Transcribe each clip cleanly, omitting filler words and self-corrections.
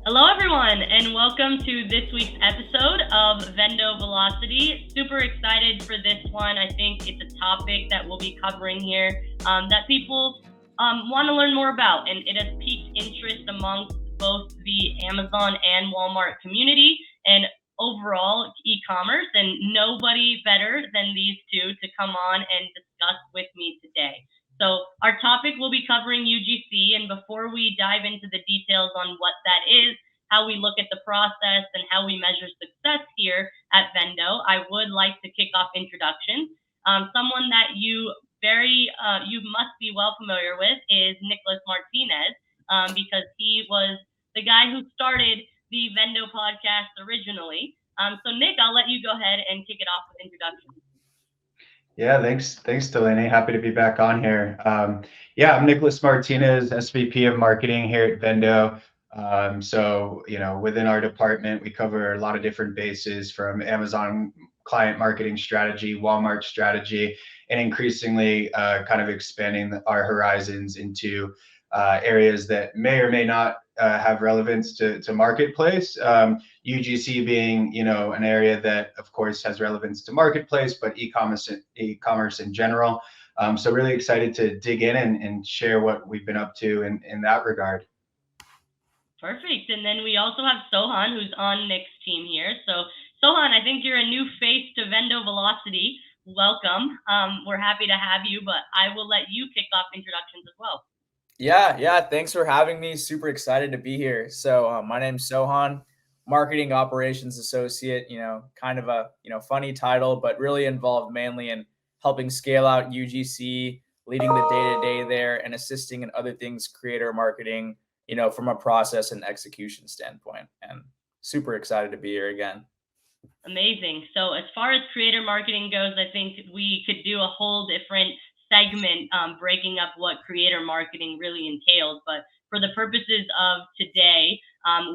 Hello, everyone, and welcome to this week's episode of Vendo Velocity. Super excited for this one. I think it's a topic that we'll be covering here that people want to learn more about, and it has piqued interest amongst both the Amazon and Walmart community and overall e-commerce, and nobody better than these two to come on and discuss with me today. So our topic will be covering UGC, and before we dive into the details on what that is, how we look at the process, and how we measure success here at Vendo, I would like to kick off introductions. Someone that you must be well familiar with is Nicolas Martinez, because he was the guy who started the Vendo podcast originally. So Nick, I'll let you go ahead and kick it off with introductions. Yeah, thanks, Delaney. Happy to be back on here. Yeah, I'm Nicolas Martinez, SVP of Marketing here at Vendo. Within our department, we cover a lot of different bases from Amazon client marketing strategy, Walmart strategy, and increasingly kind of expanding our horizons into areas that may or may not have relevance to marketplace. UGC being, an area that, of course, has relevance to marketplace, but e-commerce in general. So really excited to dig in and share what we've been up to in that regard. Perfect. And then we also have Sohun, who's on Nick's team here. So, Sohun, I think you're a new face to Vendo Velocity. Welcome. We're happy to have you, but I will let you kick off introductions as well. Yeah. Thanks for having me. Super excited to be here. So my name's Sohan, Marketing Operations Associate. Kind of a funny title, but really involved mainly in helping scale out UGC, leading the day-to-day there, and assisting in other things, creator marketing. From a process and execution standpoint. And super excited to be here again. Amazing. So, as far as creator marketing goes, I think we could do a whole different segment breaking up what creator marketing really entails. But for the purposes of today,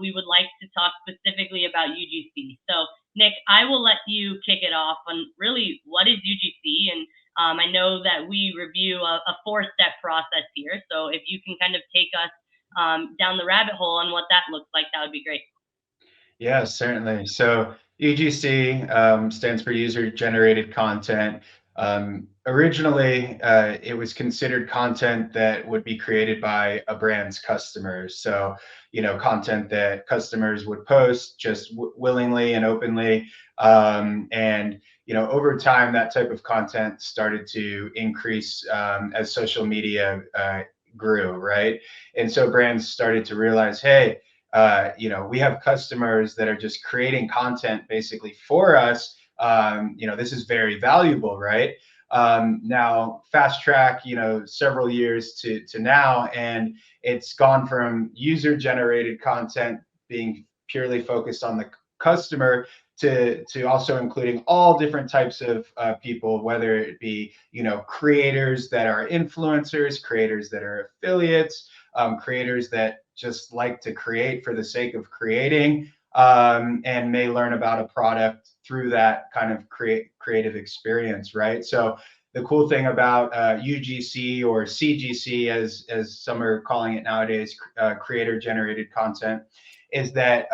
we would like to talk specifically about UGC. So, Nick, I will let you kick it off on really what is UGC. And I know that we review a four-step process here. So, if you can kind of take us down the rabbit hole on what that looks like, that would be great. Yeah, certainly. So UGC stands for user generated content. Originally, it was considered content that would be created by a brand's customers. So, content that customers would post just willingly and openly. Over time, that type of content started to increase as social media grew, right? And so brands started to realize, hey, we have customers that are just creating content basically for us. This is very valuable, right? Now, fast track, several years to now, and it's gone from user generated content being purely focused on the customer to also including all different types of people, whether it be, creators that are influencers, creators that are affiliates, creators that just like to create for the sake of creating, and may learn about a product through that kind of creative experience, right? So the cool thing about UGC or CGC, as some are calling it nowadays, creator generated content, is that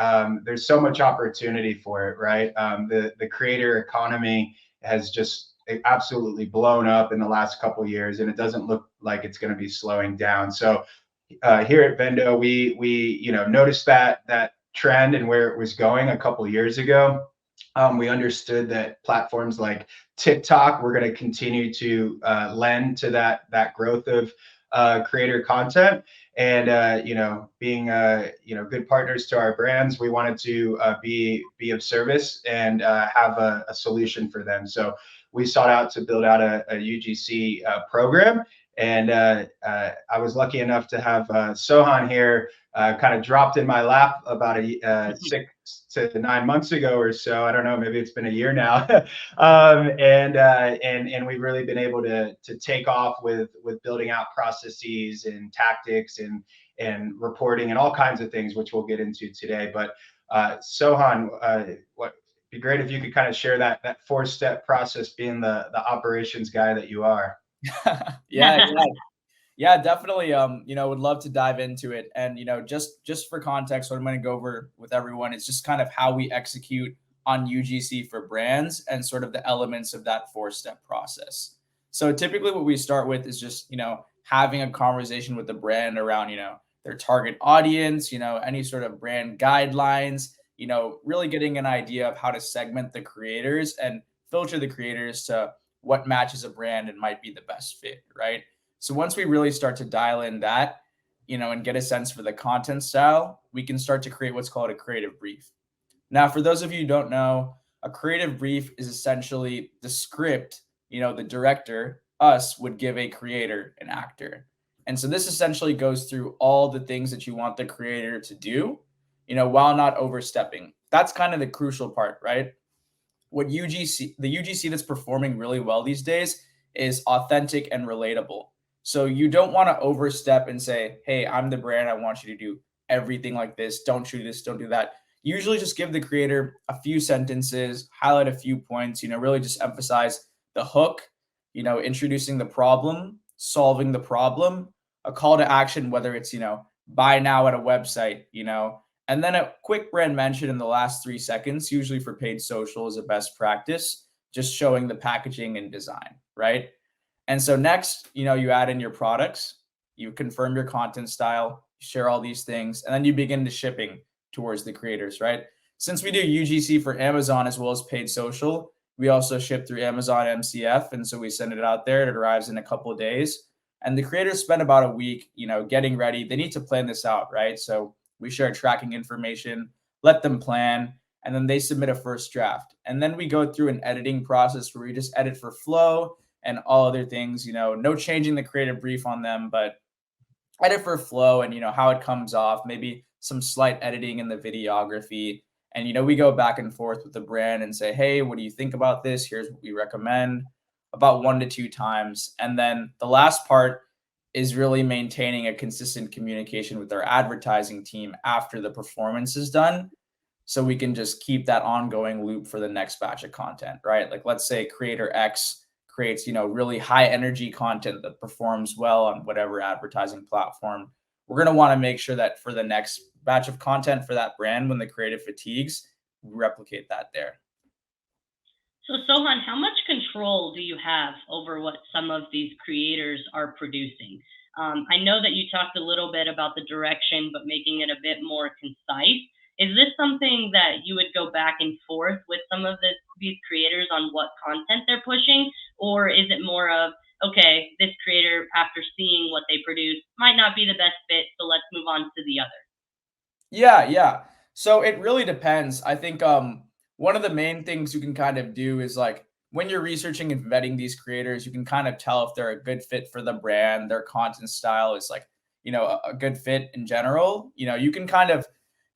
there's so much opportunity for it, right? The creator economy has just absolutely blown up in the last couple of years, and it doesn't look like it's going to be slowing down. So here at Vendo, we noticed that trend and where it was going a couple years ago. We understood that platforms like TikTok were going to continue to lend to that growth of creator content. And being good partners to our brands, we wanted to be of service and have a solution for them. So we sought out to build out a UGC program. And I was lucky enough to have Sohan here kind of dropped in my lap about 6 to 9 months ago or so. I don't know, maybe it's been a year now. And we've really been able to take off with building out processes and tactics and reporting and all kinds of things, which we'll get into today. But Sohan, what be great if you could kind of share that four-step process, being the operations guy that you are. Yeah. Yeah, definitely. Would love to dive into it. And just for context, what I'm going to go over with everyone is just kind of how we execute on UGC for brands and sort of the elements of that 4-step process. So typically, what we start with is just having a conversation with the brand around their target audience, any sort of brand guidelines, really getting an idea of how to segment the creators and filter the creators to what matches a brand and might be the best fit, right? So once we really start to dial in that, and get a sense for the content style, we can start to create what's called a creative brief. Now, for those of you who don't know, a creative brief is essentially the script, the director, us, would give a creator, an actor. And so this essentially goes through all the things that you want the creator to do, while not overstepping. That's kind of the crucial part, right? The UGC that's performing really well these days is authentic and relatable. So you don't want to overstep and say, hey, I'm the brand. I want you to do everything like this. Don't do this. Don't do that. Usually just give the creator a few sentences, highlight a few points, really just emphasize the hook, introducing the problem, solving the problem, a call to action, whether it's, buy now at a website, and then a quick brand mention in the last 3 seconds, usually for paid social, is a best practice, just showing the packaging and design, right? And so next, you add in your products, you confirm your content style, share all these things, and then you begin the shipping towards the creators, right? Since we do UGC for Amazon as well as paid social, we also ship through Amazon MCF. And so we send it out there. It arrives in a couple of days. And the creators spend about a week, getting ready. They need to plan this out, right? So we share tracking information, let them plan, and then they submit a first draft. And then we go through an editing process where we just edit for flow and all other things, no changing the creative brief on them, but edit for flow and, how it comes off, maybe some slight editing in the videography. And, we go back and forth with the brand and say, hey, what do you think about this? Here's what we recommend, about 1 to 2 times. And then the last part is really maintaining a consistent communication with our advertising team after the performance is done. So we can just keep that ongoing loop for the next batch of content, right? Like let's say creator X creates, really high energy content that performs well on whatever advertising platform. We're going to want to make sure that for the next batch of content for that brand, when the creative fatigues, we replicate that there. So Sohan, how much control do you have over what some of these creators are producing? I know that you talked a little bit about the direction, but making it a bit more concise. Is this something that you would go back and forth with some of these creators on what content they're pushing? Or is it more of, okay, this creator, after seeing what they produce, might not be the best fit, so let's move on to the other? Yeah. So it really depends. I think one of the main things you can kind of do is like when you're researching and vetting these creators, you can kind of tell if they're a good fit for the brand, their content style is like, a good fit in general. You can kind of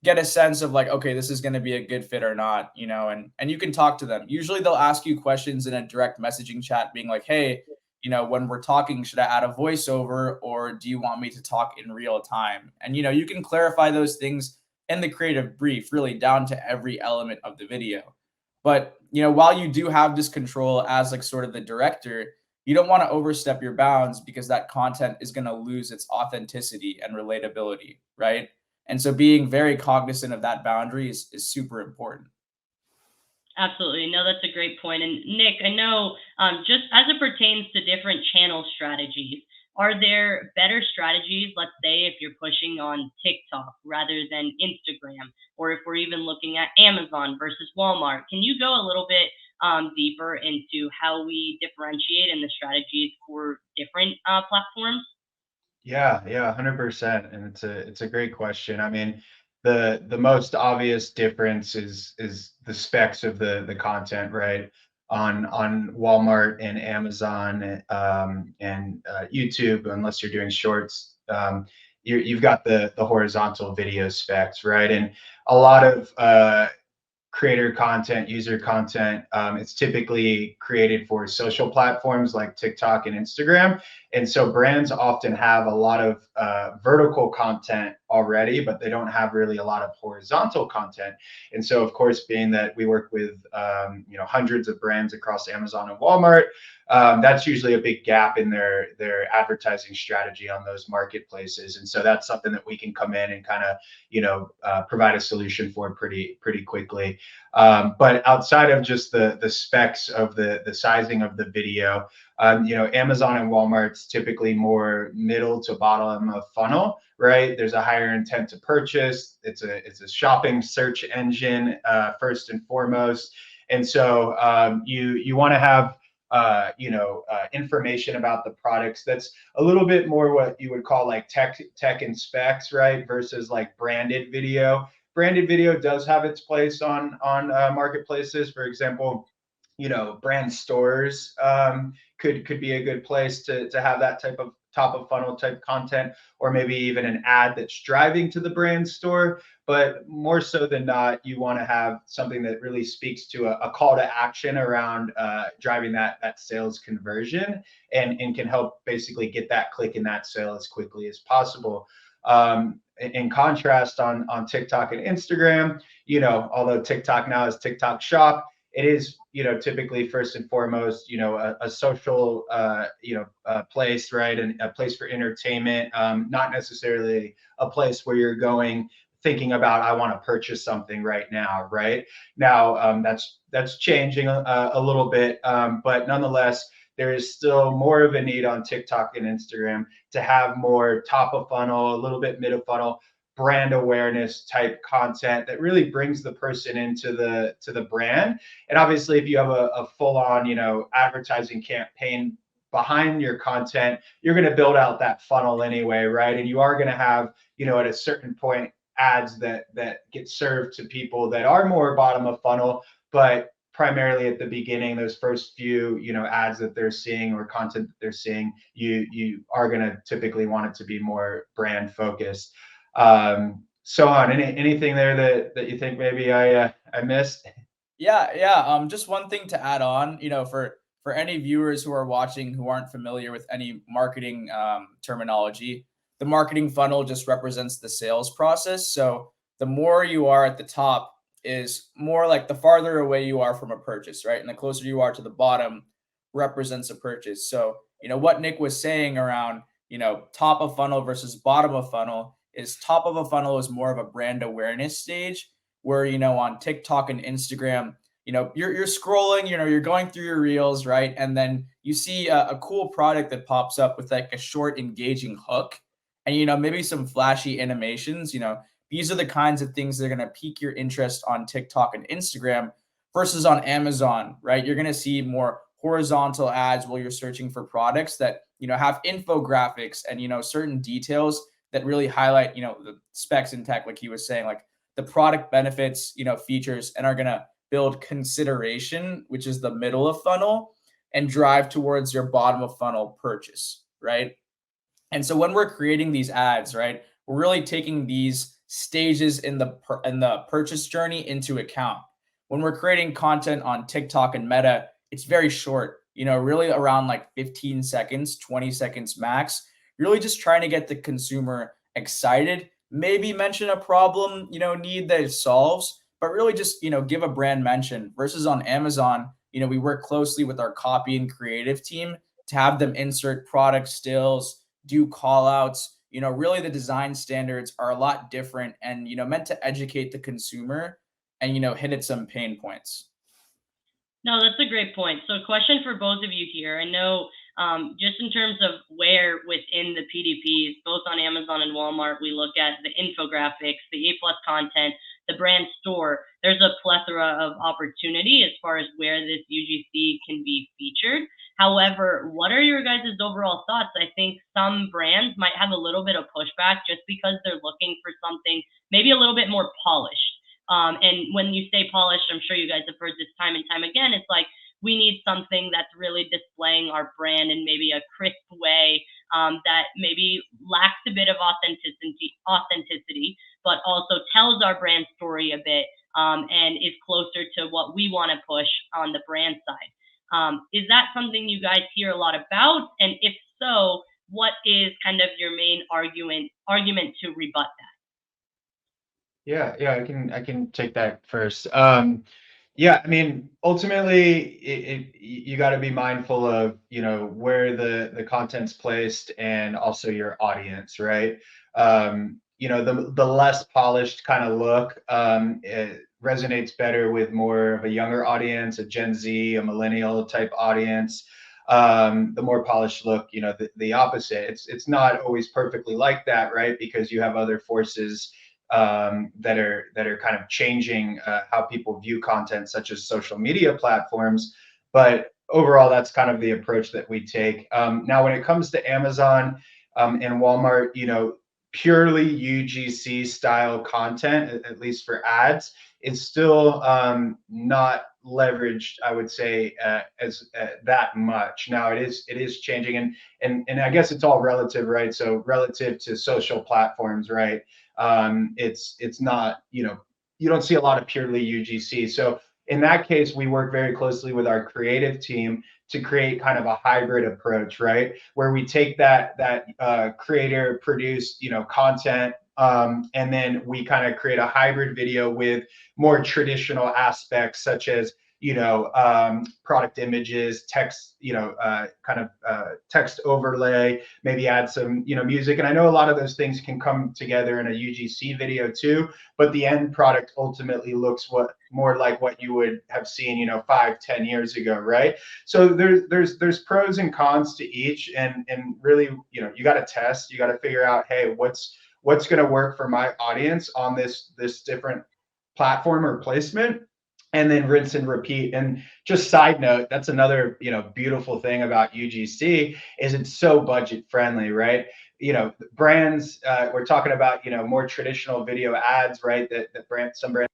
get a sense of like, okay, this is going to be a good fit or not, and you can talk to them. Usually they'll ask you questions in a direct messaging chat being like, hey, when we're talking, should I add a voiceover or do you want me to talk in real time? And, you can clarify those things in the creative brief, really down to every element of the video. But, while you do have this control as like sort of the director, you don't want to overstep your bounds because that content is going to lose its authenticity and relatability, right? And so being very cognizant of that boundary is super important. Absolutely. No, that's a great point. And Nick, I know just as it pertains to different channel strategies, are there better strategies, let's say, if you're pushing on TikTok rather than Instagram, or if we're even looking at Amazon versus Walmart? Can you go a little bit deeper into how we differentiate in the strategies for different platforms? Yeah, 100%. And it's a great question. I mean, the most obvious difference is the specs of the content, right? On Walmart and Amazon and YouTube, unless you're doing shorts, you've got the horizontal video specs, right? And a lot of creator content, user content. It's typically created for social platforms like TikTok and Instagram. And so brands often have a lot of vertical content already, but they don't have really a lot of horizontal content. And so, of course, being that we work with hundreds of brands across Amazon and Walmart, that's usually a big gap in their advertising strategy on those marketplaces. And so that's something that we can come in and kind of provide a solution for pretty quickly. But outside of just the specs of the sizing of the video, Amazon and Walmart's typically more middle to bottom of funnel, right? There's a higher intent to purchase. It's a shopping search engine first and foremost, and so you want to have information about the products that's a little bit more what you would call like tech and specs, right? Versus like branded video. Branded video does have its place on marketplaces. For example, brand stores could be a good place to have that type of top of funnel type content, or maybe even an ad that's driving to the brand store. But more so than not, you want to have something that really speaks to a call to action around driving that sales conversion, and can help basically get that click in that sale as quickly as possible. In contrast, on TikTok and Instagram, although TikTok now is TikTok Shop, it is, typically first and foremost, a social, place, right? And a place for entertainment, not necessarily a place where you're going thinking about, I want to purchase something right now, right? Now, that's changing a little bit, but nonetheless, there is still more of a need on TikTok and Instagram to have more top of funnel, a little bit mid of funnel, brand awareness type content that really brings the person into the brand. And obviously, if you have a full-on, advertising campaign behind your content, you're going to build out that funnel anyway, right? And you are going to have, at a certain point, ads that get served to people that are more bottom of funnel, but primarily at the beginning, those first few, ads that they're seeing or content that they're seeing, you are going to typically want it to be more brand focused. Sohun, anything there that you think maybe I missed? Yeah. Just one thing to add on, for any viewers who are watching who aren't familiar with any marketing terminology, the marketing funnel just represents the sales process. So the more you are at the top is more like the farther away you are from a purchase, right? And the closer you are to the bottom represents a purchase. So, what Nick was saying around, top of funnel versus bottom of funnel is top of a funnel is more of a brand awareness stage where, on TikTok and Instagram, you're scrolling, you're going through your reels, right? And then you see a cool product that pops up with like a short engaging hook and, maybe some flashy animations, these are the kinds of things that are going to pique your interest on TikTok and Instagram versus on Amazon, right? You're going to see more horizontal ads while you're searching for products that, have infographics and, certain details that really highlight, the specs in tech, like he was saying, like the product benefits, features, and are going to build consideration, which is the middle of funnel, and drive towards your bottom of funnel purchase, right? And so when we're creating these ads, right, we're really taking these stages in the purchase journey into account. When we're creating content on TikTok and Meta, it's very short, really around like 15 seconds, 20 seconds max, really just trying to get the consumer excited, maybe mention a problem, need that it solves, but really just, give a brand mention. Versus on Amazon, we work closely with our copy and creative team to have them insert product stills, do call outs. Really the design standards are a lot different and, meant to educate the consumer and, hit at some pain points. No, that's a great point. So, a question for both of you here. I know, just in terms of where within the PDPs, both on Amazon and Walmart, we look at the infographics, the A+ content, the brand store. There's a plethora of opportunity as far as where this UGC can be featured. However, what are your guys' overall thoughts? I think some brands might have a little bit of pushback just because they're looking for something maybe a little bit more polished. And when you say polished, I'm sure you guys have heard this time and time again. It's like we need something that's really displaying our brand in maybe a crisp way, that maybe lacks a bit of authenticity, but also tells our brand story a bit, and is closer to what we want to push on the brand side. Is that something you guys hear a lot about? And if so, what is kind of your main argument to rebut that? Yeah, I can take that first. Yeah, I mean, ultimately, you got to be mindful of, where the content's placed and also your audience, right? The less polished kind of look, it resonates better with more of a younger audience, a Gen Z, a millennial type audience. The more polished look, the opposite. It's not always perfectly like that, right? Because you have other forces that are kind of changing how people view content, such as social media platforms. But overall, that's kind of the approach that we take. Now, when it comes to Amazon and Walmart, purely UGC style content, at least for ads, is still not leveraged, I would say, as that much. Now it is changing, and I guess it's all relative, right? So relative to social platforms, right? It's not, you don't see a lot of purely UGC. So in that case, we work very closely with our creative team to create kind of a hybrid approach, right? Where we take that creator produced, content, and then we kind of create a hybrid video with more traditional aspects, such as product images, text, kind of text overlay, maybe add some, music. And I know a lot of those things can come together in a UGC video too, but the end product ultimately looks more like what you would have seen, 5-10 years ago, right? So there's pros and cons to each, and really, you got to test, you got to figure out, hey, what's going to work for my audience on this different platform or placement, and then rinse and repeat. And just side note, that's another, beautiful thing about UGC is it's so budget friendly, right? Brands, we're talking about, more traditional video ads, right? That some brands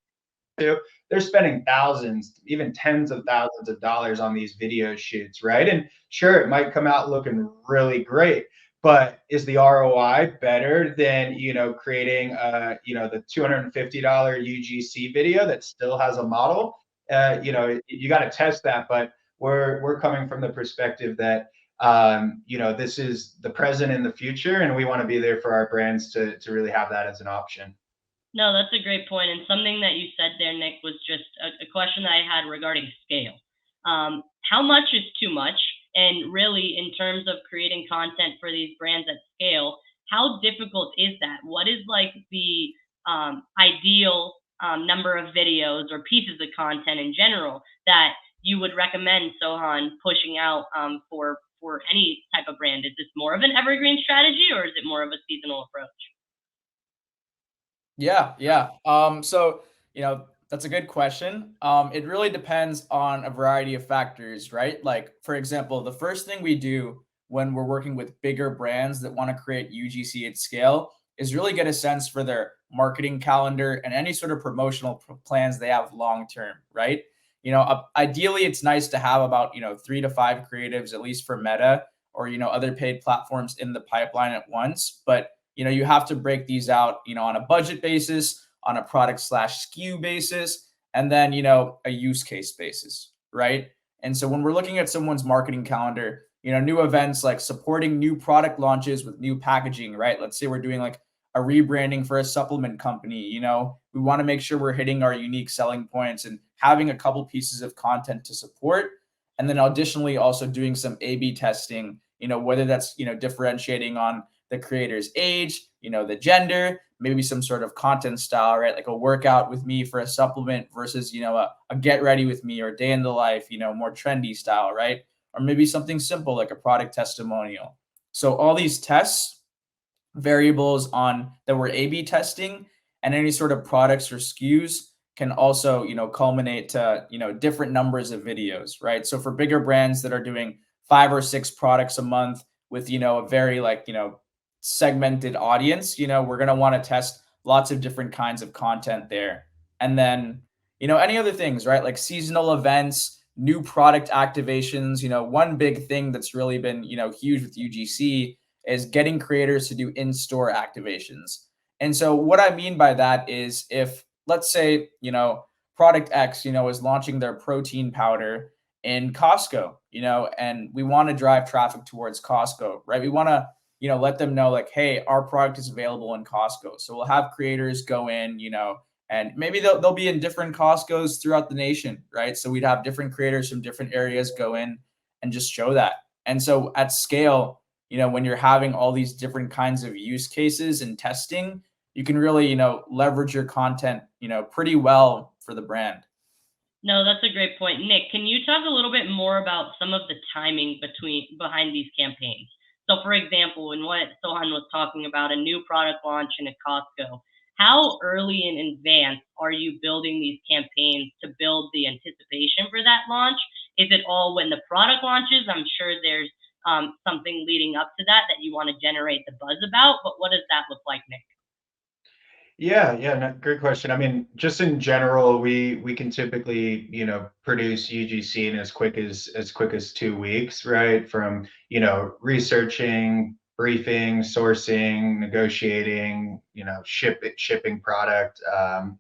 do. They're spending thousands, even tens of thousands of dollars on these video shoots, right? And sure, it might come out looking really great, but is the ROI better than, creating the $250 UGC video that still has a model? You got to test that, but we're coming from the perspective that this is the present and the future, and we want to be there for our brands to really have that as an option. No, that's a great point. And something that you said there, Nick, was just a question that I had regarding scale. How much is too much? And really, in terms of creating content for these brands at scale, how difficult is that? What is like the ideal number of videos or pieces of content in general that you would recommend Sohun pushing out for any type of brand? Is this more of an evergreen strategy, or is it more of a seasonal approach? Yeah. So, that's a good question. It really depends on a variety of factors, right? Like, for example, the first thing we do when we're working with bigger brands that want to create UGC at scale is really get a sense for their marketing calendar and any sort of promotional plans they have long term, right? Ideally, it's nice to have about, 3 to 5 creatives, at least for Meta or, other paid platforms in the pipeline at once. But you have to break these out, on a budget basis, on a product/SKU basis, and then, a use case basis, right? And so when we're looking at someone's marketing calendar, new events like supporting new product launches with new packaging, right? Let's say we're doing like a rebranding for a supplement company, we want to make sure we're hitting our unique selling points and having a couple pieces of content to support. And then additionally, also doing some A/B testing, whether that's, differentiating on the creator's age, the gender, maybe some sort of content style, right? Like a workout with me for a supplement versus, a get ready with me or day in the life, more trendy style, right? Or maybe something simple like a product testimonial. So all these tests, variables on that we're A/B testing, and any sort of products or SKUs can also, culminate to, different numbers of videos, right? So for bigger brands that are doing 5 or 6 products a month with, a very like, segmented audience, we're going to want to test lots of different kinds of content there. And then, any other things, right? Like seasonal events, new product activations. One big thing that's really been, huge with UGC is getting creators to do in-store activations. And so what I mean by that is if, let's say, product X, is launching their protein powder in Costco, and we want to drive traffic towards Costco, right? We want to, let them know like, hey, our product is available in Costco. So we'll have creators go in, And maybe they'll be in different Costco's throughout the nation, right? So we'd have different creators from different areas go in and just show that. And so at scale, when you're having all these different kinds of use cases and testing, you can really, leverage your content, pretty well for the brand. No, that's a great point. Nick, can you talk a little bit more about some of the timing behind these campaigns? So, for example, in what Sohan was talking about, a new product launch in a Costco, how early in advance are you building these campaigns to build the anticipation for that launch? Is it all when the product launches? I'm sure there's something leading up to that you want to generate the buzz about, but what does that look like, Nick? Yeah, no, great question. I mean, just in general, we can typically, produce UGC in as quick as 2 weeks, right? From, researching, briefing, sourcing, negotiating, shipping product,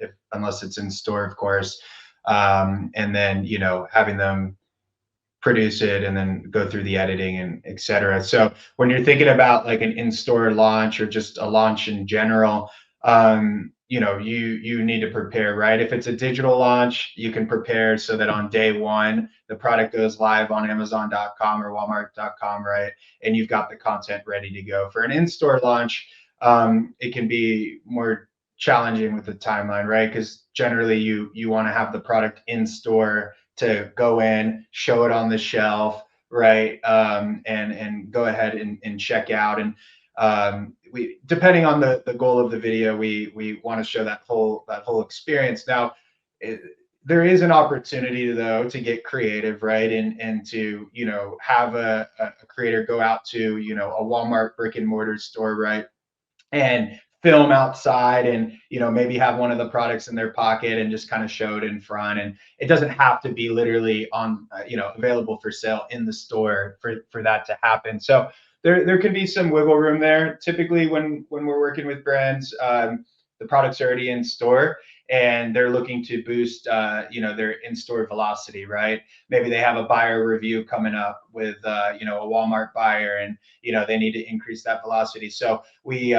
if unless it's in store, of course. And then, having them produce it and then go through the editing and et cetera. So when you're thinking about like an in-store launch or just a launch in general, you need to prepare, right? If it's a digital launch, you can prepare so that on day one, the product goes live on Amazon.com or Walmart.com, right? And you've got the content ready to go. For an in-store launch, it can be more challenging with the timeline, right? Because generally you want to have the product in store to go in, show it on the shelf, right? And go ahead and check out. And we, depending on the goal of the video, we want to show that whole experience. Now, there is an opportunity though to get creative, right? And to have a creator go out to a Walmart brick and mortar store, right? And film outside and maybe have one of the products in their pocket and just kind of show it in front. And it doesn't have to be literally on available for sale in the store for that to happen. So there can be some wiggle room there. Typically when we're working with brands, the product's already in store and they're looking to boost their in-store velocity, right? Maybe they have a buyer review coming up with a Walmart buyer and they need to increase that velocity. So we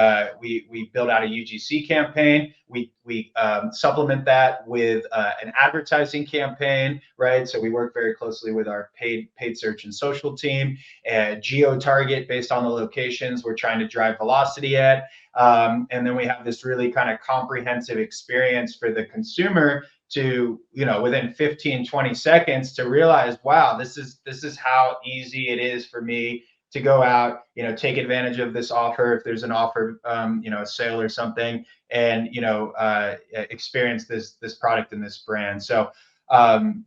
build out a UGC campaign. We supplement that with an advertising campaign, right? So we work very closely with our paid search and social team, geo target based on the locations we're trying to drive velocity at. And then we have this really kind of comprehensive experience for the consumer to, within 15-20 seconds to realize, wow, this is how easy it is for me to go out, take advantage of this offer if there's an offer, a sale or something, and experience this product and this brand. So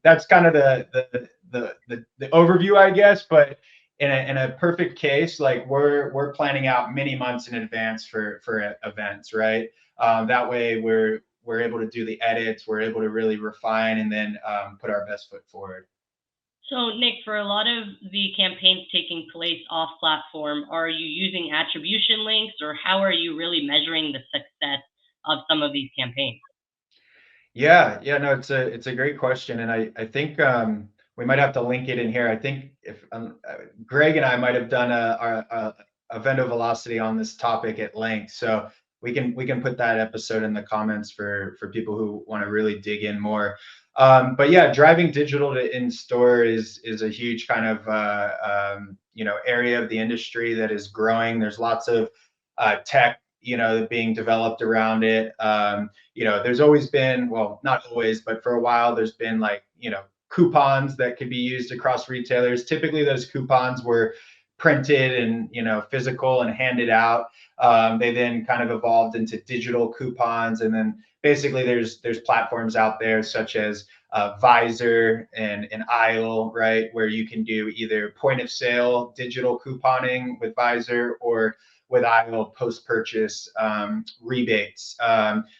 that's kind of the overview, I guess. But in a perfect case, like we're planning out many months in advance for events, right? That way we're able to do the edits, we're able to really refine and then put our best foot forward. So, Nick, for a lot of the campaigns taking place off platform, are you using attribution links or how are you really measuring the success of some of these campaigns? Yeah, no, it's a great question. And I think we might have to link it in here. I think if Greg and I might have done a Vendo Velocity on this topic at length. So we can put that episode in the comments for people who want to really dig in more. But yeah, driving digital to in-store is a huge kind of area of the industry that is growing. There's lots of tech being developed around it. There's always been, well, not always, but for a while there's been like coupons that could be used across retailers. Typically those coupons were printed and physical and handed out. They then kind of evolved into digital coupons, and then basically there's platforms out there such as Visor and Aisle, right, where you can do either point of sale digital couponing with Visor or with Aisle post-purchase rebates.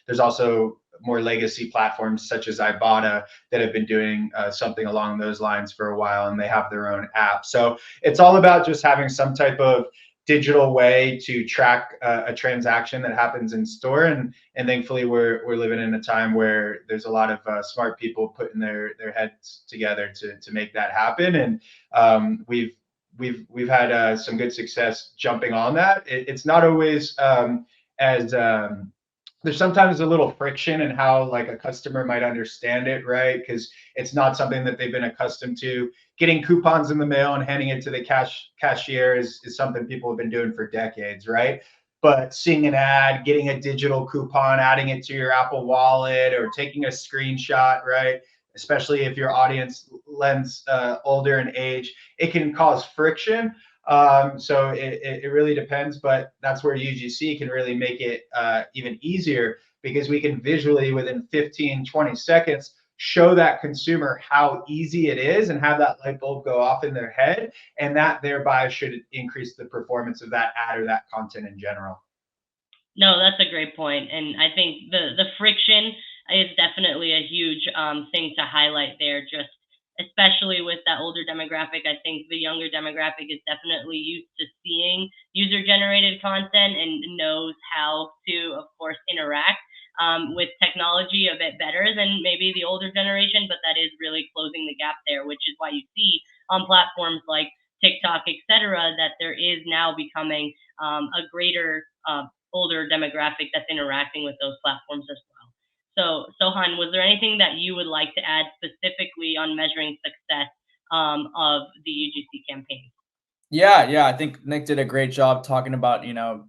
There's also more legacy platforms such as Ibotta that have been doing something along those lines for a while, and they have their own app. So it's all about just having some type of digital way to track a transaction that happens in store, and thankfully we're living in a time where there's a lot of smart people putting their heads together to make that happen, and we've had some good success jumping on that. It's not always as there's sometimes a little friction in how like a customer might understand it, right? Because it's not something that they've been accustomed to. Getting coupons in the mail and handing it to the cashier is something people have been doing for decades, right? But seeing an ad, getting a digital coupon, adding it to your Apple Wallet, or taking a screenshot, right? Especially if your audience lends older in age, it can cause friction. So it really depends, but that's where UGC can really make it even easier, because we can visually within 15, 20 seconds show that consumer how easy it is and have that light bulb go off in their head. And that thereby should increase the performance of that ad or that content in general. No, that's a great point, and I think the friction is definitely a huge thing to highlight there. Just especially with that older demographic, I think the younger demographic is definitely used to seeing user generated content and knows how to, of course, interact with technology a bit better than maybe the older generation. But that is really closing the gap there, which is why you see on platforms like TikTok, etc., that there is now becoming a greater older demographic that's interacting with those platforms as well. So, Sohan, was there anything that you would like to add specifically on measuring success of the UGC campaign? Yeah, I think Nick did a great job talking about,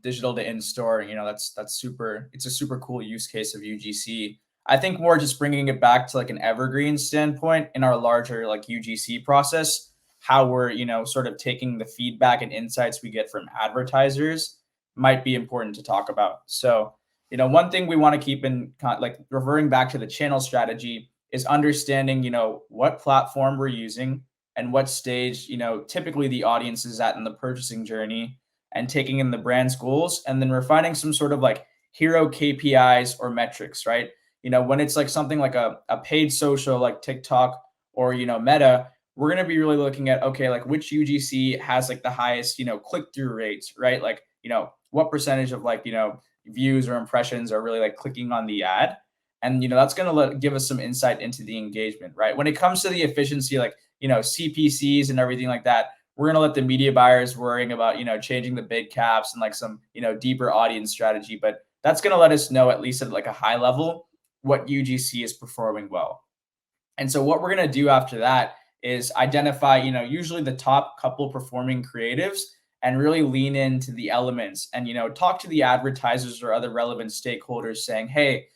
digital to in-store. That's super. It's a super cool use case of UGC. I think more just bringing it back to like an evergreen standpoint in our larger like UGC process, how we're, sort of taking the feedback and insights we get from advertisers might be important to talk about. So, one thing we want to keep in like reverting back to the channel strategy is understanding, what platform we're using and what stage, typically the audience is at in the purchasing journey, and taking in the brand's goals, and then refining some sort of like hero KPIs or metrics, right? When it's like something like a paid social like TikTok or, Meta, we're going to be really looking at, okay, like which UGC has like the highest, click-through rates, right? Like, what percentage of like, views or impressions are really like clicking on the ad. And, that's going to give us some insight into the engagement, right? When it comes to the efficiency, like, CPCs and everything like that, we're going to let the media buyers worrying about, changing the bid caps and like some, deeper audience strategy. But that's going to let us know, at least at like a high level, what UGC is performing well. And so what we're going to do after that is identify, usually the top couple performing creatives, and really lean into the elements and, talk to the advertisers or other relevant stakeholders saying, hey,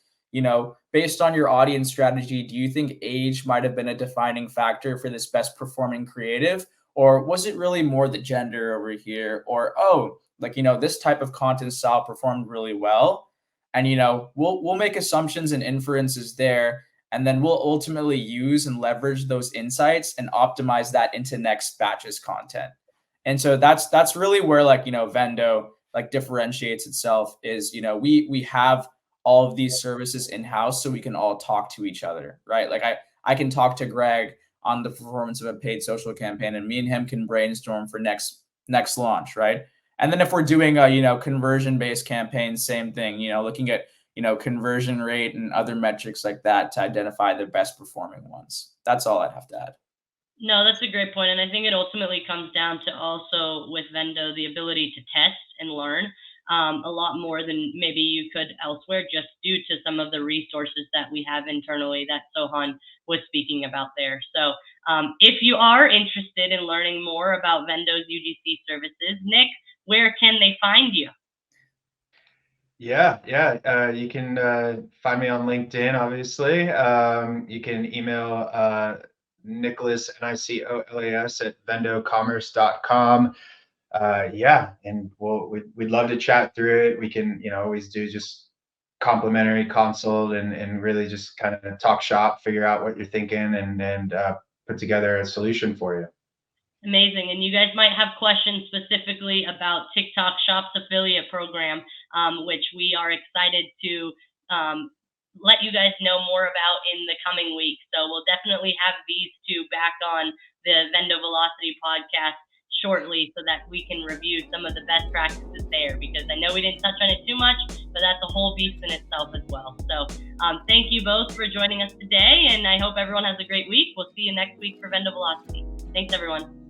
based on your audience strategy, do you think age might have been a defining factor for this best performing creative? Or was it really more the gender over here? Or, oh, like, this type of content style performed really well. And, we'll make assumptions and inferences there. And then we'll ultimately use and leverage those insights and optimize that into next batches content. And so that's really where like, Vendo like differentiates itself is, we have all of these services in-house so we can all talk to each other, right? Like I can talk to Greg on the performance of a paid social campaign, and me and him can brainstorm for next launch, right? And then if we're doing a, conversion-based campaign, same thing, looking at, conversion rate and other metrics like that to identify the best performing ones. That's all I'd have to add. No, that's a great point, and I think it ultimately comes down to also with Vendo the ability to test and learn a lot more than maybe you could elsewhere, just due to some of the resources that we have internally that Sohan was speaking about there. So, if you are interested in learning more about Vendo's UGC services, Nick, where can they find you? Yeah. You can find me on LinkedIn, obviously. You can email Nicolas, Nicolas at vendocommerce.com. Yeah, and we'd love to chat through it. We can, always do just complimentary consult and really just kind of talk shop, figure out what you're thinking, and put together a solution for you. Amazing. And you guys might have questions specifically about TikTok Shop's affiliate program, which we are excited to let you guys know more about in the coming weeks. So we'll definitely have these two back on the Vendo Velocity podcast shortly so that we can review some of the best practices there, because I know we didn't touch on it too much, but that's a whole beast in itself as well. So thank you both for joining us today, and I hope everyone has a great week. We'll see you next week for Vendo Velocity. Thanks, everyone.